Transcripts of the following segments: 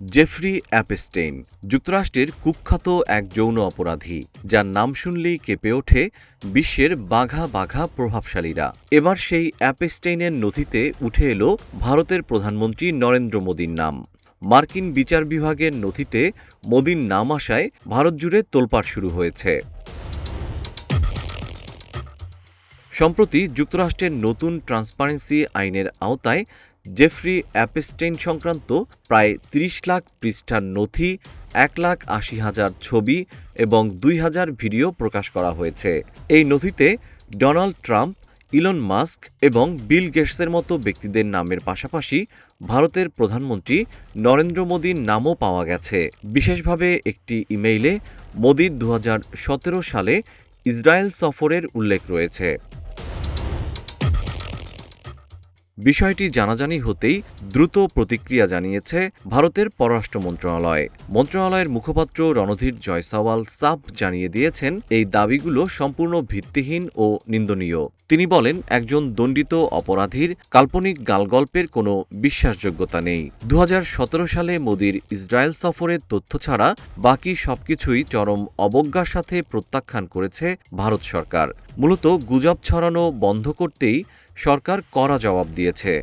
Jeffrey Epstein যুক্তরাষ্ট্রের কুখ্যাত এক যৌন অপরাধী, যার নাম শুনলেই কেঁপে ওঠে বিশ্বের বাঘা বাঘা প্রভাবশালীরা। এবার সেই অ্যাপস্টেইনের নথিতে উঠে এলো ভারতের প্রধানমন্ত্রী নরেন্দ্র মোদীর নাম। মার্কিন বিচার বিভাগের নথিতে মোদীর নাম আসায় ভারত জুড়ে তোলপাড় শুরু হয়েছে। সম্প্রতি যুক্তরাষ্ট্রের নতুন ট্রান্সপারেন্সি আইনের আওতায় জেফ্রি অ্যাপস্টেইন সংক্রান্ত প্রায় ৩০ লাখ পৃষ্ঠার নথি, ১,৮০,০০০ ছবি এবং ২,০০০ ভিডিও প্রকাশ করা হয়েছে। এই নথিতে ডোনাল্ড ট্রাম্প, ইলন মাস্ক এবং বিল গেটসের মতো ব্যক্তিদের নামের পাশাপাশি ভারতের প্রধানমন্ত্রী নরেন্দ্র মোদীর নামও পাওয়া গেছে। বিশেষভাবে একটি ইমেইলে মোদীর ২০১৭ সালে ইসরায়েল সফরের উল্লেখ রয়েছে। বিষয়টি জানাজানি হতেই দ্রুত প্রতিক্রিয়া জানিয়েছে ভারতের পররাষ্ট্র মন্ত্রণালয়। মন্ত্রণালয়ের মুখপাত্র রণধীর জয়সওয়াল সাফ জানিয়ে দিয়েছেন, এই দাবিগুলো সম্পূর্ণ ভিত্তিহীন ও নিন্দনীয়। তিনি বলেন, একজন দণ্ডিত অপরাধীর কাল্পনিক গালগল্পের কোনো বিশ্বাসযোগ্যতা নেই। ২০১৭ সালে মোদীর ইসরায়েল সফরের তথ্য ছাড়া বাকি সবকিছুই চরম অবজ্ঞার সাথে প্রত্যাখ্যান করেছে ভারত সরকার। মূলত গুজব ছড়ানো বন্ধ করতেই সরকার কড়া জবাব দিয়েছে।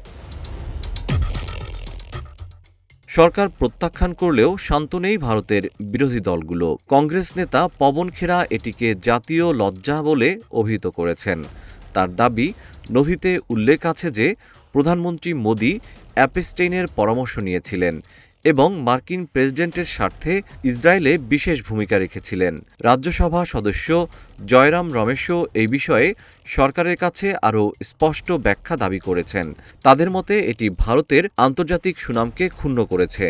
সরকার প্রত্যাখ্যান করলেও শান্ত নেই ভারতের বিরোধী দলগুলো। কংগ্রেস নেতা পবন খেরা এটিকে জাতীয় লজ্জা বলে অভিহিত করেছেন। তার দাবি, নথিতে উল্লেখ আছে যে প্রধানমন্ত্রী মোদী অ্যাপস্টেইনের পরামর্শ নিয়েছিলেন এবং মার্কিন প্রেসিডেন্টের স্বার্থে ইসরায়েলে বিশেষ ভূমিকা রেখেছিলেন। রাজ্যসভা সদস্য জয়রাম রমেশও এই বিষয়ে সরকারের কাছে আরও স্পষ্ট ব্যাখ্যা দাবি করেছেন। তাদের মতে এটি ভারতের আন্তর্জাতিক সুনামকে ক্ষুণ্ণ করেছে।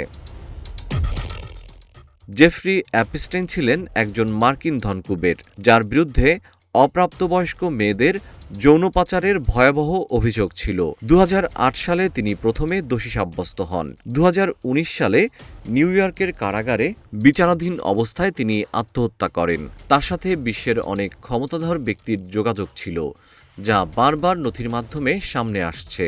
জেফ্রি অ্যাপস্টেইন ছিলেন একজন মার্কিন ধনকুবের, যার বিরুদ্ধে অপ্রাপ্তবয়স্ক মেয়েদের যৌন পাচারের ভয়াবহ অভিযোগ ছিল। ২০০৮ সালে তিনি প্রথমে দোষী সাব্যস্ত হন। ২০১৯ সালে নিউ ইয়র্কের কারাগারে বিচারাধীন অবস্থায় তিনি আত্মহত্যা করেন। তার সাথে বিশ্বের অনেক ক্ষমতাধর ব্যক্তির যোগাযোগ ছিল, যা বারবার নথির মাধ্যমে সামনে আসছে।